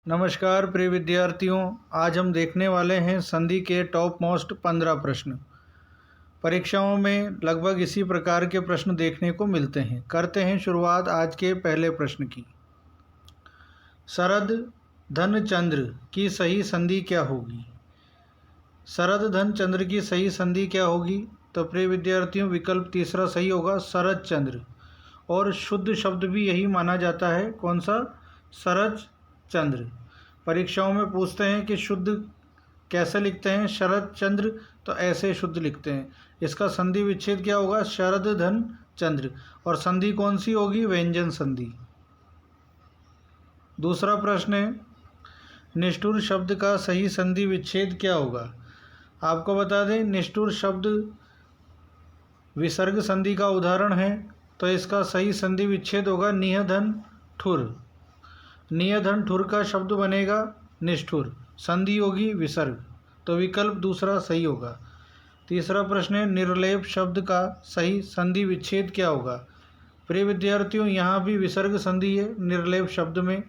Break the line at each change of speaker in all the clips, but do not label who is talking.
नमस्कार प्रिय विद्यार्थियों, आज हम देखने वाले हैं संधि के टॉप मोस्ट 15 प्रश्न। परीक्षाओं में लगभग इसी प्रकार के प्रश्न देखने को मिलते हैं। करते हैं शुरुआत आज के पहले प्रश्न की। शरद धन चंद्र की सही संधि क्या होगी? शरद धन चंद्र की सही संधि क्या होगी? तो प्रिय विद्यार्थियों, विकल्प तीसरा सही होगा, शरद चंद्र। और शुद्ध शब्द भी यही माना जाता है। कौन सा? शरद चंद्र। परीक्षाओं में पूछते हैं कि शुद्ध कैसे लिखते हैं शरद चंद्र, तो ऐसे शुद्ध लिखते हैं। इसका संधि विच्छेद क्या होगा? शरद धन चंद्र। और संधि कौन सी होगी? व्यंजन संधि। दूसरा प्रश्न है, निष्ठुर शब्द का सही संधि विच्छेद क्या होगा? आपको बता दें, निष्ठुर शब्द विसर्ग संधि का उदाहरण है, तो इसका सही संधि विच्छेद होगा नियधन ठुर। नियधन ठुर का शब्द बनेगा निष्ठुर, संधि होगी विसर्ग, तो विकल्प दूसरा सही होगा। तीसरा प्रश्न है, निर्लेप शब्द का सही संधि विच्छेद क्या होगा? प्रिय विद्यार्थियों, यहाँ भी विसर्ग संधि है निर्लेप शब्द में,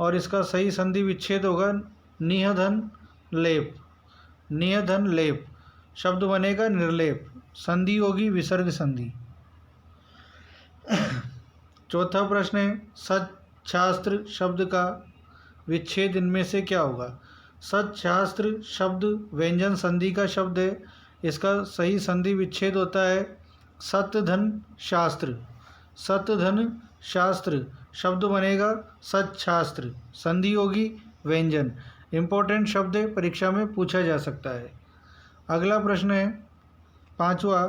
और इसका सही संधि विच्छेद होगा नियधन लेप। नियधन लेप शब्द बनेगा निर्लेप, संधि होगी विसर्ग संधि। चौथा प्रश्न है, सच्छास्त्र शब्द का विच्छेद इनमें से क्या होगा? सच्छास्त्र शब्द व्यंजन संधि का शब्द है, इसका सही संधि विच्छेद होता है सतधन शास्त्र। सतधन शास्त्र शब्द बनेगा सच्छास्त्र, संधि होगी व्यंजन। इम्पोर्टेंट शब्द है, परीक्षा में पूछा जा सकता है। अगला प्रश्न है पांचवा,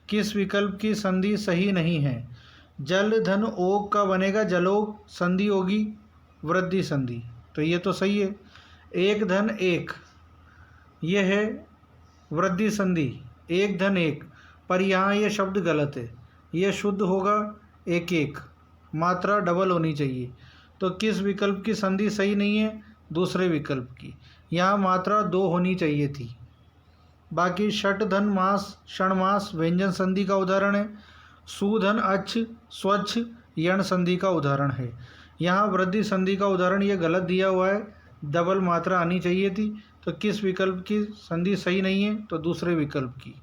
किस विकल्प की संधि सही नहीं है? जल धन ओग का बनेगा जलोग, संधि होगी वृद्धि संधि, तो ये तो सही है। एक धन एक, ये है वृद्धि संधि, एक धन एक, पर यहाँ ये शब्द गलत है। ये शुद्ध होगा एक एक, मात्रा डबल होनी चाहिए। तो किस विकल्प की संधि सही नहीं है? दूसरे विकल्प की। यहाँ मात्रा 2 होनी चाहिए थी। बाकी षट धन मास षणमास व्यंजन संधि का उदाहरण है। सुधन अच्छ स्वच्छ यण संधि का उदाहरण है। यहाँ वृद्धि संधि का उदाहरण ये गलत दिया हुआ है, डबल मात्रा आनी चाहिए थी। तो किस विकल्प की संधि सही नहीं है? तो दूसरे विकल्प की।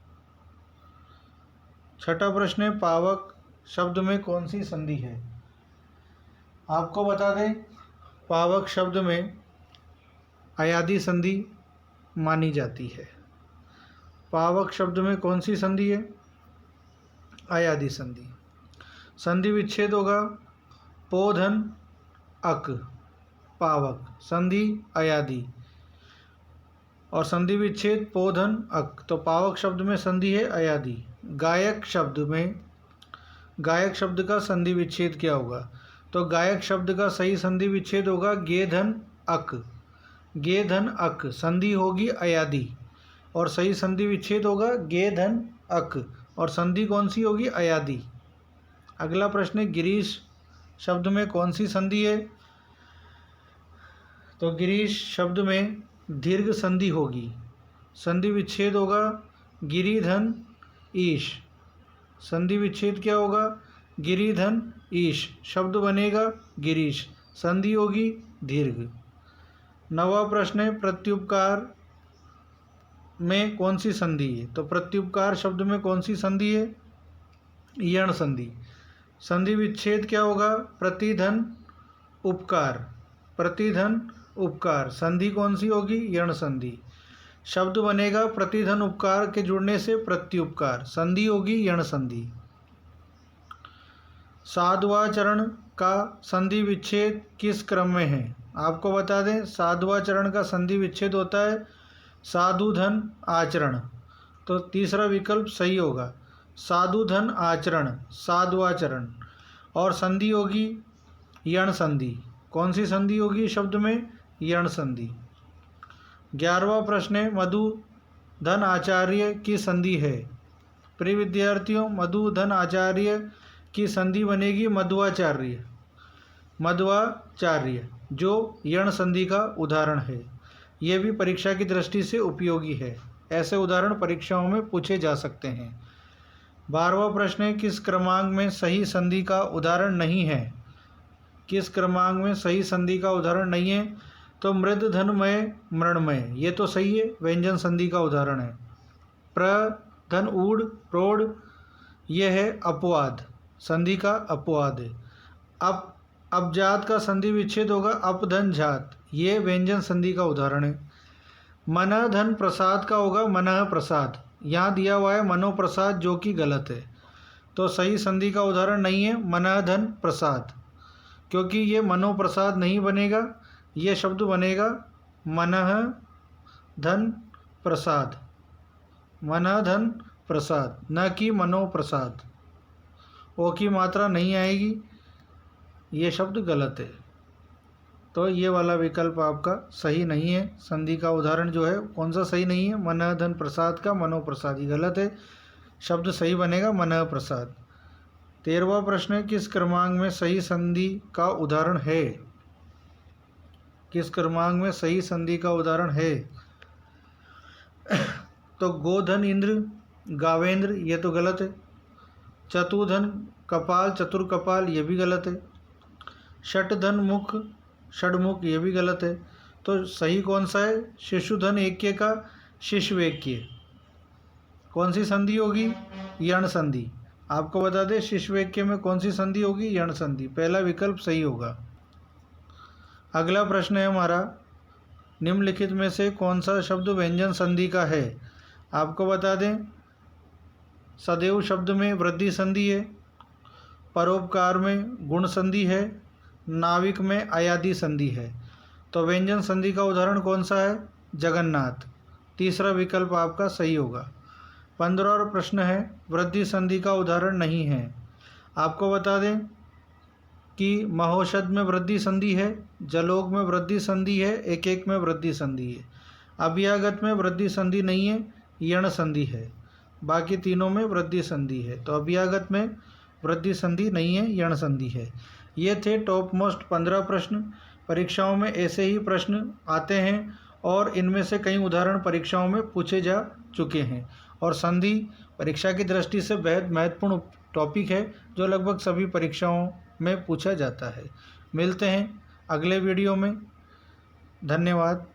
छठा प्रश्न है, पावक शब्द में कौन सी संधि है? आपको बता दें, पावक शब्द में अयादि संधि मानी जाती है। पावक शब्द में कौन सी संधि है? अयादि संधि। संधि विच्छेद होगा पोधन अक, पावक, संधि अयादि, और संधि विच्छेद पोधन अक, तो पावक शब्द में संधि है अयादि। गायक शब्द में, गायक शब्द का संधि विच्छेद क्या होगा? तो गायक शब्द का सही संधि विच्छेद होगा गेधन अक। गेधन अक, संधि होगी अयादि, और सही संधि विच्छेद होगा गेधन अक, और संधि कौन सी होगी? अयादि। अगला प्रश्न है, गिरीश शब्द में कौन सी संधि है? तो गिरीश शब्द में दीर्घ संधि होगी, संधि विच्छेद होगा गिरिधन ईश। संधि विच्छेद क्या होगा? गिरिधन ईश, शब्द बनेगा गिरीश, संधि होगी दीर्घ। नवा प्रश्न है, प्रत्युपकार में कौन सी संधि है? तो प्रत्युपकार शब्द में कौन सी संधि है? यण संधि। संधि विच्छेद क्या होगा? प्रतिधन उपकार। प्रतिधन उपकार, संधि कौन सी होगी? यण संधि। शब्द बनेगा प्रतिधन उपकार के जुड़ने से प्रत्युपकार, संधि होगी यण संधि। साधुवाचरण का संधि विच्छेद किस क्रम में है? आपको बता दें, साधुवाचरण का संधि विच्छेद होता है साधुधन आचरण, तो तीसरा विकल्प सही होगा, साधुधन आचरण, साधुवाचरण, और संधि होगी यण संधि। कौन सी संधि होगी शब्द में? यण संधि। 11वां प्रश्न है, मधु धन आचार्य की संधि है। प्रिय विद्यार्थियों, मधु धन आचार्य की संधि बनेगी मध्वाचार्य। मध्वाचार्य जो यण संधि का उदाहरण है। यह भी परीक्षा की दृष्टि से उपयोगी है, ऐसे उदाहरण परीक्षाओं में पूछे जा सकते हैं। 12वां प्रश्न है, किस क्रमांक में सही संधि का उदाहरण नहीं है? किस क्रमांक में सही संधि का उदाहरण नहीं है? तो मृद धनमय मृणमय, ये तो सही है, व्यंजन संधि का उदाहरण है। प्र धन ऊड प्रोड, ये है अपवाद, संधि का अपवाद है। अपजात का संधि विच्छेद होगा अपधन जात, ये व्यंजन संधि का उदाहरण है। मनः धन प्रसाद का होगा मनः प्रसाद, यहाँ दिया हुआ है मनोप्रसाद जो कि गलत है, तो सही संधि का उदाहरण नहीं है मनः धन प्रसाद, क्योंकि ये मनोप्रसाद नहीं बनेगा, ये शब्द बनेगा मनः धन प्रसाद, मनः धन प्रसाद, न कि मनोप्रसाद। ओ की मात्रा नहीं आएगी, ये शब्द गलत है, तो ये वाला विकल्प आपका सही नहीं है। संधि का उदाहरण जो है कौन सा सही नहीं है, मनः धन प्रसाद का मनोप्रसाद ही गलत है, शब्द सही बनेगा मनः प्रसाद। 13वां प्रश्न है, किस क्रमांक में सही संधि का उदाहरण है? किस क्रमांक में सही संधि का उदाहरण है? तो गोधन इंद्र गावेंद्र, ये तो गलत है। चतुधन कपाल चतुर कपाल, ये भी गलत है। षटधन मुख षडमुख, ये भी गलत है। तो सही कौन सा है? शिशुधन एक्य का शिशवेक्य, कौन सी संधि होगी? यण संधि। आपको बता दें शिशवेक्य में कौन सी संधि होगी? यण संधि, पहला विकल्प सही होगा। अगला प्रश्न है हमारा, निम्नलिखित में से कौन सा शब्द व्यंजन संधि का है? आपको बता दें सदैव शब्द में वृद्धि संधि है, परोपकार में गुण संधि है, नाविक में अयादि संधि है। तो व्यंजन संधि का उदाहरण कौन सा है? जगन्नाथ, तीसरा विकल्प आपका सही होगा। 15वां प्रश्न है, वृद्धि संधि का उदाहरण नहीं है। आपको बता दें कि महोषध में वृद्धि संधि है, जलोग में वृद्धि संधि है, एक एक में वृद्धि संधि है। अभ्यागत में वृद्धि संधि नहीं है, यण संधि है, बाकी तीनों में वृद्धि संधि है। तो अभ्यागत में वृद्धि संधि नहीं है, यण संधि है। ये थे टॉप मोस्ट 15 प्रश्न। परीक्षाओं में ऐसे ही प्रश्न आते हैं और इनमें से कई उदाहरण परीक्षाओं में पूछे जा चुके हैं। और संधि परीक्षा की दृष्टि से बेहद महत्वपूर्ण टॉपिक है जो लगभग सभी परीक्षाओं में पूछा जाता है। मिलते हैं अगले वीडियो में, धन्यवाद।